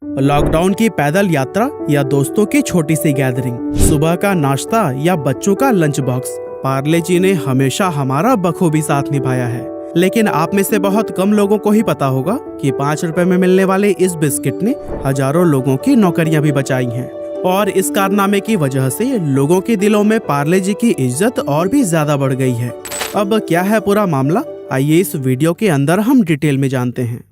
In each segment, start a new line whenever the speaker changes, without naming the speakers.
Lockdown की पैदल यात्रा या दोस्तों की छोटी सी गैदरिंग, सुबह का नाश्ता या बच्चों का लंच बॉक्स, पार्ले जी ने हमेशा हमारा बखूबी साथ निभाया है। लेकिन आप में से बहुत कम लोगों को ही पता होगा कि 5 रुपए में मिलने वाले इस बिस्किट ने हजारों लोगों की नौकरियां भी बचाई हैं। और इस कारनामे की वजह से लोगों के दिलों में पार्ले जी की इज्जत और भी ज्यादा बढ़ गई है। अब क्या है पूरा मामला, आइए इस वीडियो के अंदर हम डिटेल में जानते हैं।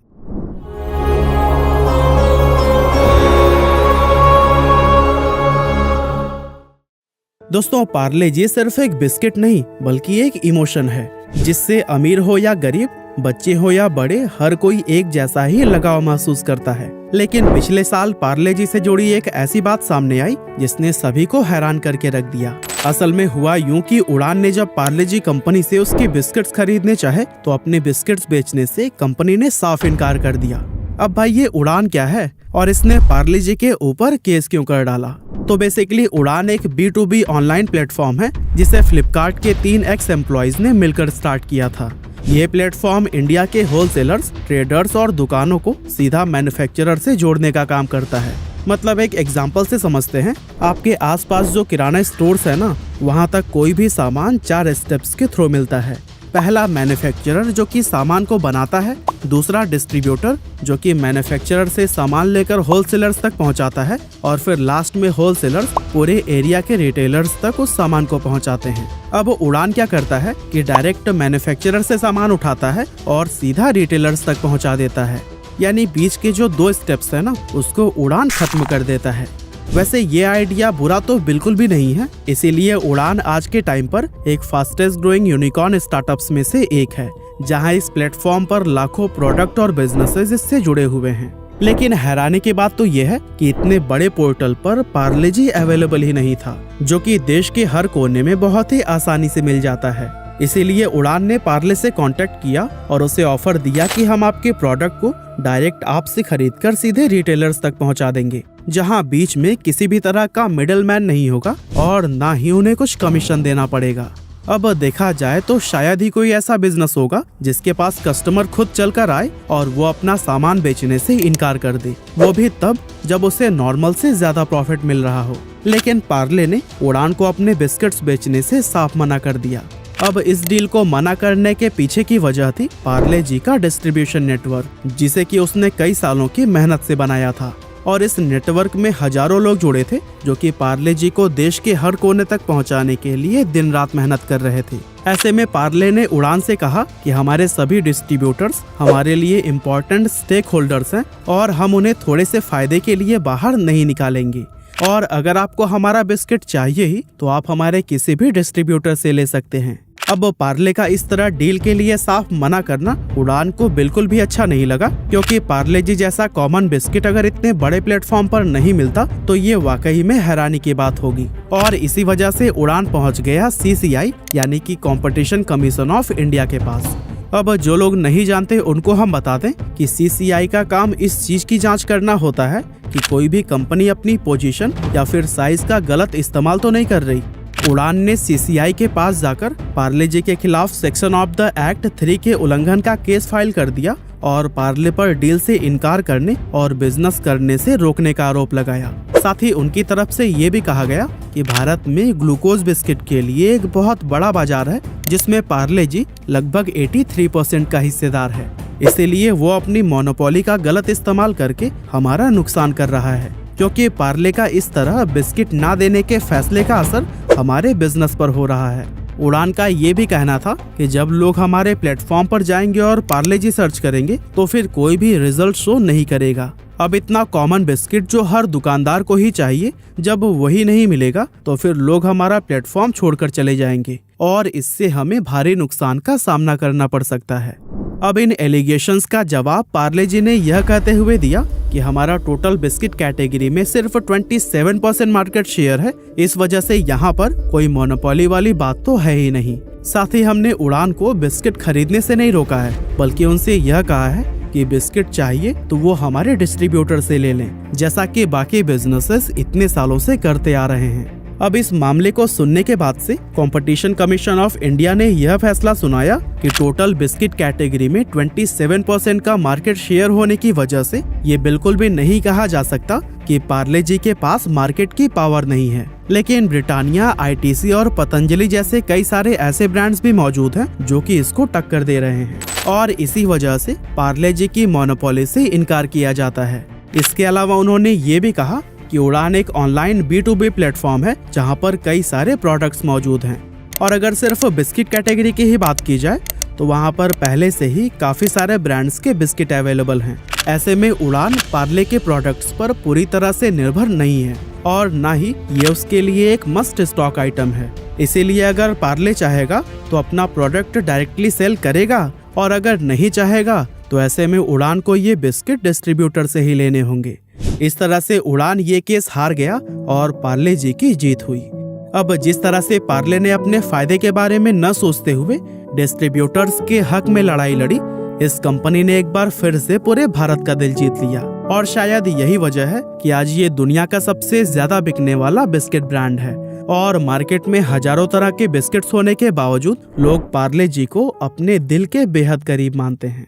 दोस्तों, पार्ले जी सिर्फ एक बिस्किट नहीं बल्कि एक इमोशन है जिससे अमीर हो या गरीब, बच्चे हो या बड़े, हर कोई एक जैसा ही लगाव महसूस करता है। लेकिन पिछले साल पार्ले जी से जुड़ी एक ऐसी बात सामने आई जिसने सभी को हैरान करके रख दिया। असल में हुआ यूं कि उड़ान ने जब पार्ले जी कंपनी से उसकी बिस्किट्स खरीदने चाहे तो अपने बिस्किट्स बेचने से कंपनी ने साफ इनकार कर दिया। अब भाई ये उड़ान क्या है और इसने पार्ले जी के ऊपर केस क्यों कर डाला? तो बेसिकली उड़ान एक B2B ऑनलाइन प्लेटफॉर्म है जिसे फ्लिपकार्ट के 3 एक्स एम्प्लॉइज ने मिलकर स्टार्ट किया था। ये प्लेटफॉर्म इंडिया के होलसेलर्स, ट्रेडर्स और दुकानों को सीधा मैन्युफैक्चरर से जोड़ने का काम करता है। मतलब एक एग्जांपल से समझते हैं, आपके आसपास जो किराना स्टोर्स है ना, वहाँ तक कोई भी सामान 4 स्टेप्स के थ्रू मिलता है। पहला मैन्युफैक्चरर जो कि सामान को बनाता है, दूसरा डिस्ट्रीब्यूटर जो कि मैन्युफैक्चरर से सामान लेकर होलसेलर्स तक पहुंचाता है, और फिर लास्ट में होलसेलर्स पूरे एरिया के रिटेलर्स तक उस सामान को पहुंचाते हैं। अब उड़ान क्या करता है कि डायरेक्ट मैन्युफैक्चरर से सामान उठाता है और सीधा रिटेलर्स तक पहुंचा देता है। यानी बीच के जो 2 स्टेप्स है ना, उसको उड़ान खत्म कर देता है। वैसे ये आइडिया बुरा तो बिल्कुल भी नहीं है, इसीलिए उड़ान आज के टाइम पर एक फास्टेस्ट ग्रोइंग यूनिकॉर्न स्टार्टअप्स में से एक है, जहां इस प्लेटफॉर्म पर लाखों प्रोडक्ट और बिजनेसेस इससे जुड़े हुए हैं। लेकिन हैरानी की बात तो ये है कि इतने बड़े पोर्टल पर पार्ले जी अवेलेबल ही नहीं था, जो कि देश के हर कोने में बहुत ही आसानी से मिल जाता है। इसीलिए उड़ान ने पार्ले से कांटेक्ट किया और उसे ऑफर दिया कि हम आपके प्रोडक्ट को डायरेक्ट आपसे खरीदकर सीधे रिटेलर्स तक पहुंचा देंगे, जहां बीच में किसी भी तरह का मिडलमैन नहीं होगा और ना ही उन्हें कुछ कमीशन देना पड़ेगा। अब देखा जाए तो शायद ही कोई ऐसा बिजनेस होगा जिसके पास कस्टमर खुद चलकर आए और वो अपना सामान बेचने से इनकार कर दे, वो भी तब जब उसे नॉर्मल से ज्यादा प्रॉफिट मिल रहा हो। लेकिन पार्ले ने उड़ान को अपने बिस्किट्स बेचने से साफ मना कर दिया। अब इस डील को मना करने के पीछे की वजह थी पार्ले जी का डिस्ट्रीब्यूशन नेटवर्क, जिसे कि उसने कई सालों की मेहनत से बनाया था। और इस नेटवर्क में हजारों लोग जुड़े थे जो कि पार्ले जी को देश के हर कोने तक पहुंचाने के लिए दिन रात मेहनत कर रहे थे। ऐसे में पार्ले ने उड़ान से कहा कि हमारे सभी डिस्ट्रीब्यूटर्स हमारे लिए इम्पोर्टेंट स्टेक होल्डर्स हैं और हम उन्हें थोड़े से फायदे के लिए बाहर नहीं निकालेंगे। और अगर आपको हमारा बिस्किट चाहिए ही तो आप हमारे किसी भी डिस्ट्रीब्यूटर से ले सकते हैं। अब पार्ले का इस तरह डील के लिए साफ मना करना उड़ान को बिल्कुल भी अच्छा नहीं लगा, क्योंकि पार्ले जी जैसा कॉमन बिस्किट अगर इतने बड़े प्लेटफॉर्म पर नहीं मिलता तो ये वाकई में हैरानी की बात होगी। और इसी वजह से उड़ान पहुंच गया CCI यानी कि कंपटीशन कमीशन ऑफ इंडिया के पास। अब जो लोग नहीं जानते उनको हम बता दें कि CCI का काम इस चीज की जांच करना होता है कि कोई भी कंपनी अपनी पोजीशन या फिर साइज का गलत इस्तेमाल तो नहीं कर रही। उड़ान ने CCI के पास जाकर पार्ले जी के खिलाफ सेक्शन ऑफ द एक्ट 3 के उल्लंघन का केस फाइल कर दिया और पार्ले पर डील से इनकार करने और बिजनेस करने से रोकने का आरोप लगाया। साथ ही उनकी तरफ से ये भी कहा गया कि भारत में ग्लूकोज बिस्किट के लिए एक बहुत बड़ा बाजार है, जिसमें पार्ले जी लगभग 83% का हिस्सेदार है। इसीलिए वो अपनी मोनोपोली का गलत इस्तेमाल करके हमारा नुकसान कर रहा है, क्योंकि पार्ले का इस तरह बिस्किट ना देने के फैसले का असर हमारे बिजनेस पर हो रहा है। उड़ान का ये भी कहना था कि जब लोग हमारे प्लेटफॉर्म पर जाएंगे और पार्ले जी सर्च करेंगे तो फिर कोई भी रिजल्ट शो नहीं करेगा। अब इतना कॉमन बिस्किट जो हर दुकानदार को ही चाहिए, जब वही नहीं मिलेगा तो फिर लोग हमारा प्लेटफॉर्म छोड़कर चले जाएंगे और इससे हमें भारी नुकसान का सामना करना पड़ सकता है। अब इन एलिगेशंस का जवाब पार्ले जी ने यह कहते हुए दिया कि हमारा टोटल बिस्किट कैटेगरी में सिर्फ 27% मार्केट शेयर है, इस वजह से यहाँ पर कोई मोनोपोली वाली बात तो है ही नहीं। साथ ही हमने उड़ान को बिस्किट खरीदने से नहीं रोका है, बल्कि उनसे यह कहा है कि बिस्किट चाहिए तो वो हमारे डिस्ट्रीब्यूटर से ले लें, जैसा कि बाकी बिजनेसेस इतने सालों से करते आ रहे हैं। अब इस मामले को सुनने के बाद से कंपटीशन कमीशन ऑफ इंडिया ने यह फैसला सुनाया कि टोटल बिस्किट कैटेगरी में 27% का मार्केट शेयर होने की वजह से ये बिल्कुल भी नहीं कहा जा सकता कि पार्ले जी के पास मार्केट की पावर नहीं है। लेकिन ब्रिटानिया, ITC और पतंजलि जैसे कई सारे ऐसे ब्रांड्स भी मौजूद हैं जो कि इसको टक्कर दे रहे हैं और इसी वजह से पार्ले जी की मोनोपोली से इनकार किया जाता है। इसके अलावा उन्होंने ये भी कहा कि उड़ान एक ऑनलाइन B2B प्लेटफॉर्म है जहां पर कई सारे प्रोडक्ट्स मौजूद हैं और अगर सिर्फ बिस्किट कैटेगरी की ही बात की जाए तो वहां पर पहले से ही काफी सारे ब्रांड्स के बिस्किट अवेलेबल हैं। ऐसे में उड़ान पार्ले के प्रोडक्ट्स पर पूरी तरह से निर्भर नहीं है और ना ही ये उसके लिए एक मस्ट स्टॉक आइटम है। इसीलिए अगर पार्ले चाहेगा तो अपना प्रोडक्ट डायरेक्टली सेल करेगा और अगर नहीं चाहेगा तो ऐसे में उड़ान को ये बिस्किट डिस्ट्रीब्यूटर से ही लेने होंगे। इस तरह से उड़ान ये केस हार गया और पार्ले जी की जीत हुई। अब जिस तरह से पार्ले ने अपने फायदे के बारे में न सोचते हुए डिस्ट्रीब्यूटर्स के हक में लड़ाई लड़ी, इस कंपनी ने एक बार फिर से पूरे भारत का दिल जीत लिया और शायद यही वजह है कि आज ये दुनिया का सबसे ज्यादा बिकने वाला बिस्किट ब्रांड है और मार्केट में हजारों तरह के बिस्किट्स होने के बावजूद लोग पार्ले जी को अपने दिल के बेहद करीब मानते हैं।